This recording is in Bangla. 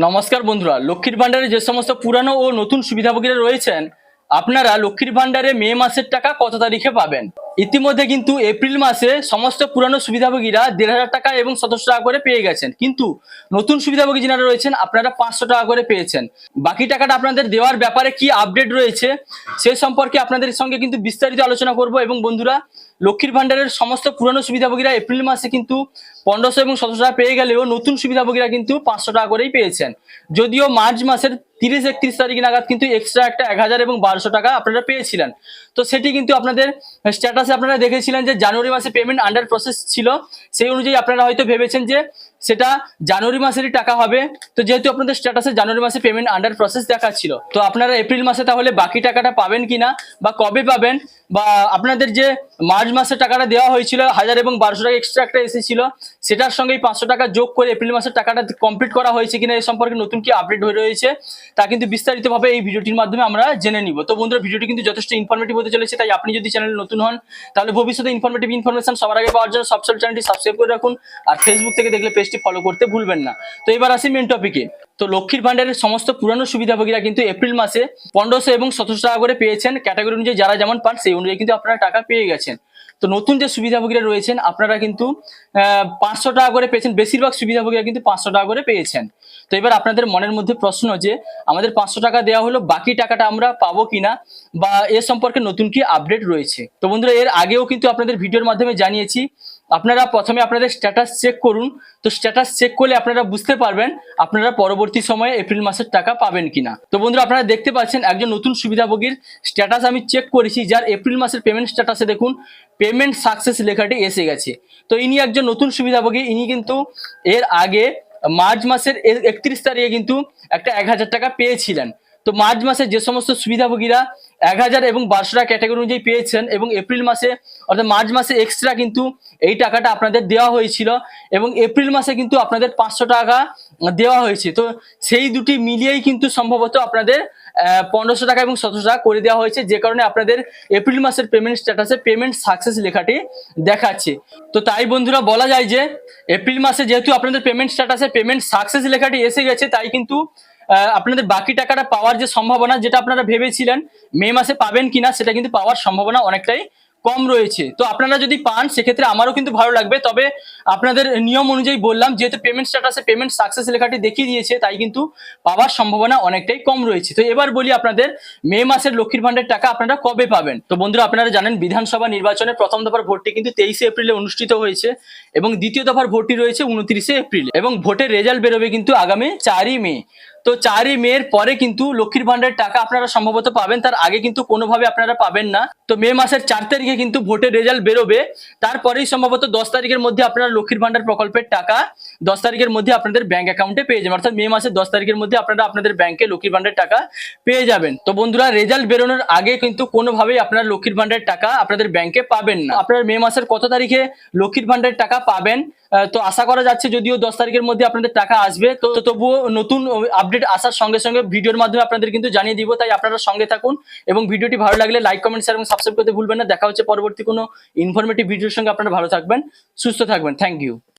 নমস্কার বন্ধুরা, লক্ষ্মীর ভান্ডারে যে সমস্ত পুরানো ও নতুন সুবিধাভোগীরা রয়েছেন, আপনারা লক্ষ্মীর ভান্ডারে মে মাসের টাকা কত তারিখে পাবেন। ইতিমধ্যে কিন্তু এপ্রিল মাসে সমস্ত পুরানো সুবিধাভোগীরা ১,৫০০ টাকা এবং ১৭০০ টাকা করে পেয়ে গেছেন, কিন্তু নতুন সুবিধাভোগী যারা রয়েছেন আপনারা ৫০০ টাকা করে পেয়েছেন। বাকি টাকাটা আপনাদের দেওয়ার ব্যাপারে কি আপডেট রয়েছে সে সম্পর্কে আপনাদের সঙ্গে কিন্তু বিস্তারিত আলোচনা করব। এবং বন্ধুরা, লক্ষ্মীর ভান্ডারের সমস্ত পুরানো সুবিধাভোগীরা এপ্রিল মাসে কিন্তু ১৫০০ এবং ১৭০০ টাকা পেয়ে গেলেও নতুন সুবিধাভোগীরা কিন্তু ৫০০ টাকা করেই পেয়েছেন। যদিও মার্চ মাসের ৩০-৩১ তারিখ নাগাদ কিন্তু এক্সট্রা একটা ১,০০০ এবং ১,২০০ টাকা আপনারা পেয়েছিলেন। তো সেটি কিন্তু আপনাদের স্ট্যাটাসে আপনারা দেখেছিলেন যে জানুয়ারি মাসে পেমেন্ট আন্ডার প্রসেস ছিল। সেই অনুযায়ী আপনারা হয়তো ভেবেছেন যে সেটা জানুয়ারি মাসেরই টাকা হবে। তো যেহেতু আপনাদের স্ট্যাটাসে জানুয়ারি মাসে পেমেন্ট আন্ডার প্রসেস দেখাচ্ছিল, তো আপনারা এপ্রিল মাসে তাহলে বাকি টাকাটা পাবেন কিনা বা কবে পাবেন, বা আপনাদের যে মার্চ মাসের টাকাটা দেওয়া হয়েছিল ১,০০০ এবং ১,২০০ টাকা এক্সট্রা একটা এসেছিল, সেটার সঙ্গে ৫০০ টাকা যোগ করে এপ্রিল মাসের টাকাটা কমপ্লিট করা হয়েছে কিনা এ সম্পর্কে নতুন কি আপডেট হয়ে রয়েছে তা কিন্তু বিস্তারিতভাবে এই ভিডিওটির মাধ্যমে আমরা জেনে নিব। তো বন্ধুরা, ভিডিওটি কিন্তু যথেষ্ট ইনফরমেটিভ হতে চলেছে, তাই আপনি যদি চ্যানেলে নতুন হন তাহলে ভবিষ্যতে ইনফরমেশন সবার আগে পাওয়ার জন্য সবসময় চ্যানেলটি সাবস্ক্রাইব করে রাখুন, আর ফেসবুক থেকে দেখলে পেজটি ফলো করতে ভুলবেন না। তো এবার আসি মেন টপিকে। তো লক্ষ্মীর ভান্ডারের সমস্ত পুরানো সুবিধাভোগীরা কিন্তু এপ্রিল মাসে ১৫০০ এবং ১৭০০ টাকা করে পেয়েছেন। ক্যাটাগরি অনুযায়ী যারা যেমন পান সেই অনুযায়ী কিন্তু আপনারা টাকা পেয়ে গেছেন। তো নতুন যে সুবিধাভোগীরা রয়েছেন আপনারা কিন্তু ৫০০ টাকা করে পেয়েছেন। বেশিরভাগ সুবিধাভোগীরা কিন্তু ৫০০ টাকা করে পেয়েছেন। তো এবার আপনাদের মনের মধ্যে প্রশ্ন যে আমাদের ৫০০ টাকা দেওয়া হলো, বাকি টাকাটা আমরা পাবো কিনা বা এ সম্পর্কে নতুন কি আপডেট রয়েছে। তো বন্ধুরা, এর আগেও কিন্তু আপনাদের ভিডিওর মাধ্যমে জানিয়েছি, আপনারা প্রথমে আপনাদের স্ট্যাটাস চেক করুন। তো স্ট্যাটাস চেক করলে আপনারা বুঝতে পারবেন আপনারা পরবর্তী সময়ে এপ্রিল মাসের টাকা পাবেন কিনা। তো বন্ধুরা, আপনারা দেখতে পাচ্ছেন একজন নতুন সুবিধাভোগীর স্ট্যাটাস আমি চেক করেছি, যার এপ্রিল মাসের পেমেন্ট স্ট্যাটাসে দেখুন পেমেন্ট সাকসেস লেখাটি এসে গেছে। তো ইনি একজন নতুন সুবিধাভোগী। ইনি কিন্তু এর আগে মার্চ মাসের ৩১ তারিখে কিন্তু একটা ১,০০০ টাকা পেয়েছিলেন। তো মার্চ মাসে যে সমস্ত সুবিধাভোগীরা ১,০০০ এবং ১,২০০ টাকা ক্যাটাগরি অনুযায়ী পেয়েছেন এবং এপ্রিল মাসে অর্থাৎ মার্চ মাসে এক্সট্রা কিন্তু এই টাকাটা আপনাদের দেওয়া হয়েছিল এবং এপ্রিল মাসে কিন্তু আপনাদের ৫০০ টাকা দেওয়া হয়েছে। তো সেই দুটি মিলিয়েই কিন্তু সম্ভবত আপনাদের ১৫০০ টাকা এবং ১৭০০ টাকা করে দেওয়া হয়েছে, যে কারণে আপনাদের এপ্রিল মাসের পেমেন্ট স্ট্যাটাসে পেমেন্ট সাকসেস লেখাটি দেখাচ্ছে। তো তাই বন্ধুরা, বলা যায় যে এপ্রিল মাসে যেহেতু আপনাদের পেমেন্ট স্ট্যাটাসে পেমেন্ট সাকসেস লেখাটি এসে গেছে, তাই কিন্তু আপনাদের বাকি টাকাটা পাওয়ার যে সম্ভাবনা, যেটা আপনারা ভেবেছিলেন মে মাসে পাবেন কিনা, সেটা কিন্তু পাওয়ার সম্ভাবনা অনেকটাই কম রয়েছে। তো আপনারা যদি পান সেক্ষেত্রে আমারও কিন্তু ভালো লাগবে, তবে আপনাদের নিয়ম অনুযায়ী বললাম, যেহেতু পেমেন্ট স্ট্যাটাসে পেমেন্ট সাকসেস লেখাটি দেখিয়ে দিয়েছে, তাই কিন্তু পাওয়ার সম্ভাবনা অনেকটাই কম রয়েছে। তো এবার বলি আপনাদের মে মাসের লক্ষ্মীর ভান্ডারের টাকা আপনারা কবে পাবেন। তো বন্ধুরা, আপনারা জানেন বিধানসভা নির্বাচনের প্রথম দফার ভোটটি কিন্তু ২৩শে এপ্রিলে অনুষ্ঠিত হয়েছে এবং দ্বিতীয় দফার ভোটটি রয়েছে ২৯শে এপ্রিলে এবং ভোটের রেজাল্ট বেরোবে কিন্তু আগামী ৪ই মে। তো ৪ই মের পরে কিন্তু লক্ষ্মীর ভান্ডারের টাকা আপনারা সম্ভবত পাবেন, তার আগে কিন্তু কোনোভাবে আপনারা পাবেন না। তো মে মাসের ৪ তারিখে কিন্তু ভোটের রেজাল্ট বেরোবে, তারপরেই সম্ভবত ১০ তারিখের মধ্যে আপনারা লক্ষ্মীর ভান্ডার প্রকল্পের টাকা ১০ তারিখের মধ্যে আপনাদের ব্যাংক অ্যাকাউন্টে পেয়ে যাবেন। অর্থাৎ মে মাসের ১০ তারিখের মধ্যে আপনারা আপনাদের ব্যাংকে লক্ষ্মীর ভান্ডারের টাকা পেয়ে যাবেন। তো বন্ধুরা, রেজাল্ট বেরোনোর আগে কিন্তু কোনোভাবেই আপনারা লক্ষ্মীর ভান্ডারের টাকা আপনাদের ব্যাংকে পাবেন না। আপনারা মে মাসের কত তারিখে লক্ষ্মীর ভান্ডারের টাকা পাবেন তো আশা করা যাচ্ছে, যদিও ১০ তারিখের মধ্যে আপনাদের টাকা আসবে, তো তবুও নতুন আপডেট আসার সঙ্গে সঙ্গে ভিডিওর মাধ্যমে আপনাদের কিন্তু জানিয়ে দিব। তাই আপনারা সঙ্গে থাকুন এবং ভিডিওটি ভালো লাগলে লাইক, কমেন্ট, শেয়ার এবং সাবস্ক্রাইব করতে ভুলবেন না। দেখা হচ্ছে পরবর্তী কোনো ইনফরমেটিভ ভিডিওর সঙ্গে। আপনারা ভালো থাকবেন, সুস্থ থাকবেন। Thank you.